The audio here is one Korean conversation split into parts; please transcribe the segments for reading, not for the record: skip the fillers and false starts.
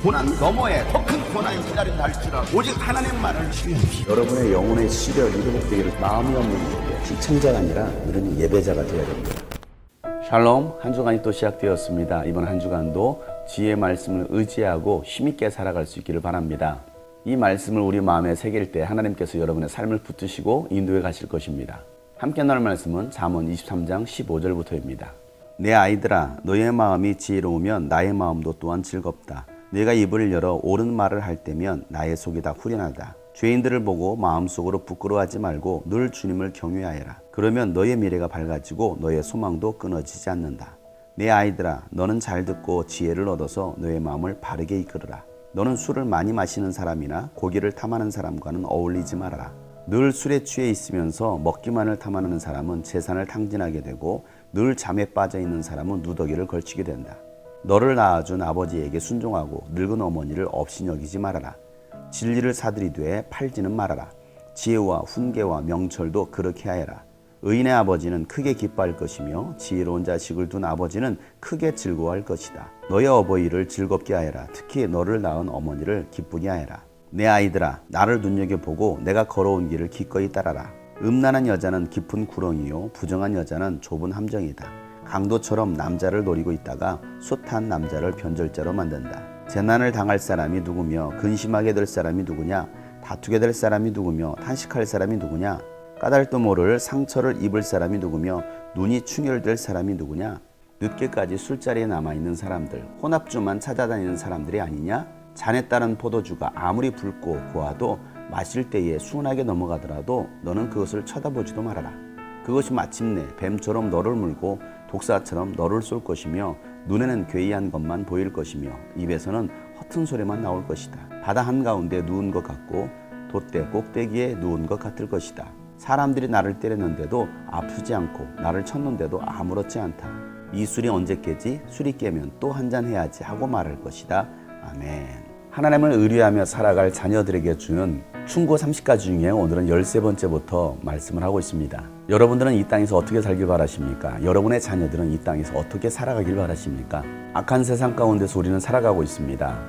고난 너머에 더 큰 고난이 기다린다 할지라도 오직 하나님만을 신뢰하십시오. 여러분의 영혼의 시력이 회복되기를 마음이 없는 분에게 시청자가 아니라 우리는 예배자가 되어야 됩니다. 샬롬, 한 주간이 또 시작되었습니다. 이번 한 주간도 지혜의 말씀을 의지하고 힘있게 살아갈 수 있기를 바랍니다. 이 말씀을 우리 마음에 새길 때 하나님께서 여러분의 삶을 붙드시고 인도해 가실 것입니다. 함께 나눌 말씀은 잠언 23장 15절부터입니다. 내 아이들아, 너의 마음이 지혜로우면 나의 마음도 또한 즐겁다. 내가 입을 열어 옳은 말을 할 때면 나의 속이 다 후련하다. 죄인들을 보고 마음속으로 부끄러워하지 말고 늘 주님을 경외하여라. 그러면 너의 미래가 밝아지고 너의 소망도 끊어지지 않는다. 내 아이들아, 너는 잘 듣고 지혜를 얻어서 너의 마음을 바르게 이끌어라. 너는 술을 많이 마시는 사람이나 고기를 탐하는 사람과는 어울리지 말아라. 늘 술에 취해 있으면서 먹기만을 탐하는 사람은 재산을 탕진하게 되고 늘 잠에 빠져 있는 사람은 누더기를 걸치게 된다. 너를 낳아준 아버지에게 순종하고 늙은 어머니를 없이 여기지 말아라. 진리를 사들이되 팔지는 말아라. 지혜와 훈계와 명철도 그렇게 하여라. 의인의 아버지는 크게 기뻐할 것이며 지혜로운 자식을 둔 아버지는 크게 즐거워할 것이다. 너의 어버이를 즐겁게 하여라. 특히 너를 낳은 어머니를 기쁘게 하여라. 내 아이들아, 나를 눈여겨보고 내가 걸어온 길을 기꺼이 따라라. 음란한 여자는 깊은 구렁이요 부정한 여자는 좁은 함정이다. 강도처럼 남자를 노리고 있다가 숱한 남자를 변절자로 만든다. 재난을 당할 사람이 누구며 근심하게 될 사람이 누구냐? 다투게 될 사람이 누구며 탄식할 사람이 누구냐? 까닭도 모를 상처를 입을 사람이 누구며 눈이 충혈될 사람이 누구냐? 늦게까지 술자리에 남아있는 사람들, 혼합주만 찾아다니는 사람들이 아니냐? 잔에 따른 포도주가 아무리 붉고 고와도 마실 때에 순하게 넘어가더라도 너는 그것을 쳐다보지도 말아라. 그것이 마침내 뱀처럼 너를 물고 독사처럼 너를 쏠 것이며 눈에는 괴이한 것만 보일 것이며 입에서는 허튼 소리만 나올 것이다. 바다 한가운데 누운 것 같고 돛대 꼭대기에 누운 것 같을 것이다. 사람들이 나를 때렸는데도 아프지 않고 나를 쳤는데도 아무렇지 않다. 이 술이 언제 깨지? 술이 깨면 또 한잔 해야지 하고 말할 것이다. 아멘. 하나님을 의뢰하며 살아갈 자녀들에게 주는 충고 30가지 중에 오늘은 13번째부터 말씀을 하고 있습니다. 여러분들은 이 땅에서 어떻게 살길 바라십니까? 여러분의 자녀들은 이 땅에서 어떻게 살아가길 바라십니까? 악한 세상 가운데서 우리는 살아가고 있습니다.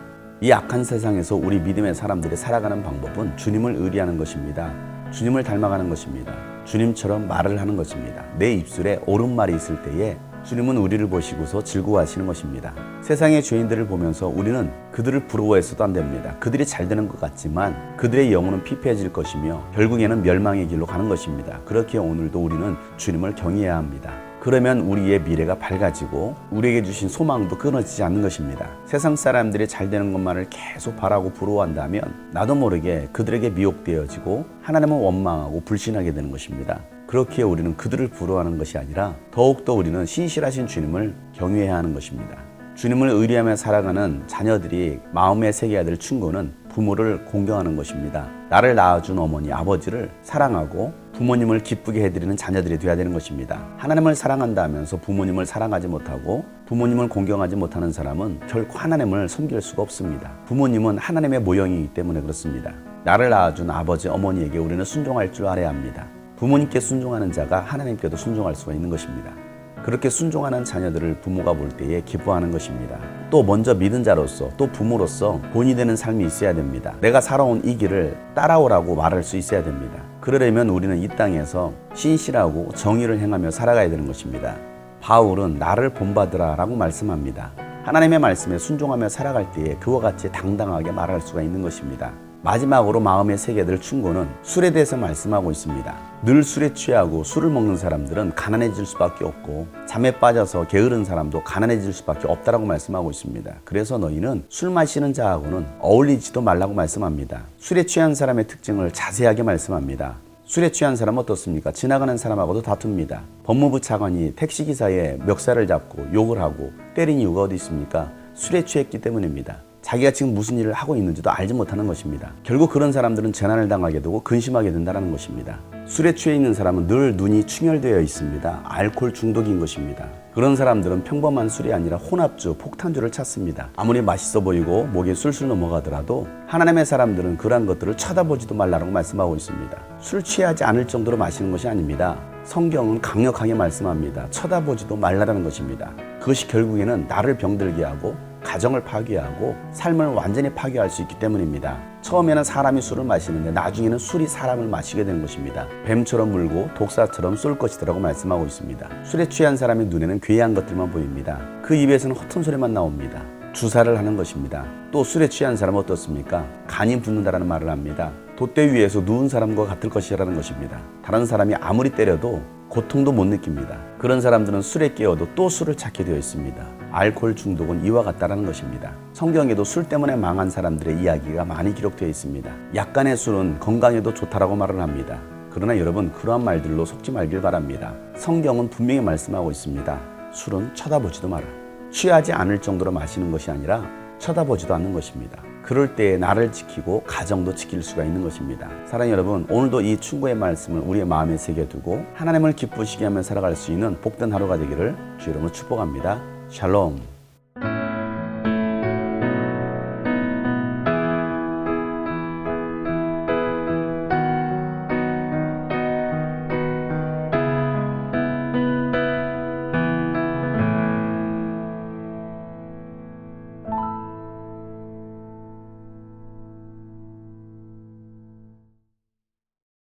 이 악한 세상에서 우리 믿음의 사람들이 살아가는 방법은 주님을 의뢰하는 것입니다. 주님을 닮아가는 것입니다. 주님처럼 말을 하는 것입니다. 내 입술에 옳은 말이 있을 때에 주님은 우리를 보시고서 즐거워하시는 것입니다. 세상의 죄인들을 보면서 우리는 그들을 부러워해서도 안 됩니다. 그들이 잘 되는 것 같지만 그들의 영혼은 피폐해질 것이며 결국에는 멸망의 길로 가는 것입니다. 그렇게 오늘도 우리는 주님을 경외해야 합니다. 그러면 우리의 미래가 밝아지고 우리에게 주신 소망도 끊어지지 않는 것입니다. 세상 사람들이 잘 되는 것만을 계속 바라고 부러워한다면 나도 모르게 그들에게 미혹되어지고 하나님을 원망하고 불신하게 되는 것입니다. 그렇기에 우리는 그들을 부러워하는 것이 아니라 더욱더 우리는 신실하신 주님을 경외해야 하는 것입니다. 주님을 의뢰하며 살아가는 자녀들이 마음에 새겨야 될 충고는 부모를 공경하는 것입니다. 나를 낳아준 어머니, 아버지를 사랑하고 부모님을 기쁘게 해드리는 자녀들이 되어야 되는 것입니다. 하나님을 사랑한다 하면서 부모님을 사랑하지 못하고 부모님을 공경하지 못하는 사람은 결코 하나님을 섬길 수가 없습니다. 부모님은 하나님의 모형이기 때문에 그렇습니다. 나를 낳아준 아버지, 어머니에게 우리는 순종할 줄 알아야 합니다. 부모님께 순종하는 자가 하나님께도 순종할 수가 있는 것입니다. 그렇게 순종하는 자녀들을 부모가 볼 때에 기뻐하는 것입니다. 또 먼저 믿은 자로서 또 부모로서 본이 되는 삶이 있어야 됩니다. 내가 살아온 이 길을 따라오라고 말할 수 있어야 됩니다. 그러려면 우리는 이 땅에서 신실하고 정의를 행하며 살아가야 되는 것입니다. 바울은 나를 본받으라 라고 말씀합니다. 하나님의 말씀에 순종하며 살아갈 때에 그와 같이 당당하게 말할 수가 있는 것입니다. 마지막으로 마음에 새겨야 될 충고는 술에 대해서 말씀하고 있습니다. 늘 술에 취하고 술을 먹는 사람들은 가난해질 수밖에 없고 잠에 빠져서 게으른 사람도 가난해질 수밖에 없다라고 말씀하고 있습니다. 그래서 너희는 술 마시는 자하고는 어울리지도 말라고 말씀합니다. 술에 취한 사람의 특징을 자세하게 말씀합니다. 술에 취한 사람은 어떻습니까? 지나가는 사람하고도 다툽니다. 법무부 차관이 택시기사의 멱살을 잡고 욕을 하고 때린 이유가 어디 있습니까? 술에 취했기 때문입니다. 자기가 지금 무슨 일을 하고 있는지도 알지 못하는 것입니다. 결국 그런 사람들은 재난을 당하게 되고 근심하게 된다는 것입니다. 술에 취해 있는 사람은 늘 눈이 충혈되어 있습니다. 알코올 중독인 것입니다. 그런 사람들은 평범한 술이 아니라 혼합주, 폭탄주를 찾습니다. 아무리 맛있어 보이고 목에 술술 넘어가더라도 하나님의 사람들은 그러한 것들을 쳐다보지도 말라고 말씀하고 있습니다. 술 취하지 않을 정도로 마시는 것이 아닙니다. 성경은 강력하게 말씀합니다. 쳐다보지도 말라라는 것입니다. 그것이 결국에는 나를 병들게 하고 가정을 파괴하고 삶을 완전히 파괴할 수 있기 때문입니다. 처음에는 사람이 술을 마시는데 나중에는 술이 사람을 마시게 되는 것입니다. 뱀처럼 물고 독사처럼 쏠 것이라고 말씀하고 있습니다. 술에 취한 사람의 눈에는 괴이한 것들만 보입니다. 그 입에서는 허튼 소리만 나옵니다. 주사를 하는 것입니다. 또 술에 취한 사람은 어떻습니까? 간이 붓는다라는 말을 합니다. 돛대 위에서 누운 사람과 같을 것이라는 것입니다. 다른 사람이 아무리 때려도 고통도 못 느낍니다. 그런 사람들은 술에 깨어도 또 술을 찾게 되어 있습니다. 알코올 중독은 이와 같다는 것입니다. 성경에도 술 때문에 망한 사람들의 이야기가 많이 기록되어 있습니다. 약간의 술은 건강에도 좋다라고 말을 합니다. 그러나 여러분, 그러한 말들로 속지 말길 바랍니다. 성경은 분명히 말씀하고 있습니다. 술은 쳐다보지도 마라. 취하지 않을 정도로 마시는 것이 아니라 쳐다보지도 않는 것입니다. 그럴 때에 나를 지키고 가정도 지킬 수가 있는 것입니다. 사랑하는 여러분, 오늘도 이 충고의 말씀을 우리의 마음에 새겨두고 하나님을 기쁘시게 하며 살아갈 수 있는 복된 하루가 되기를 주 이름으로 축복합니다. 샬롬.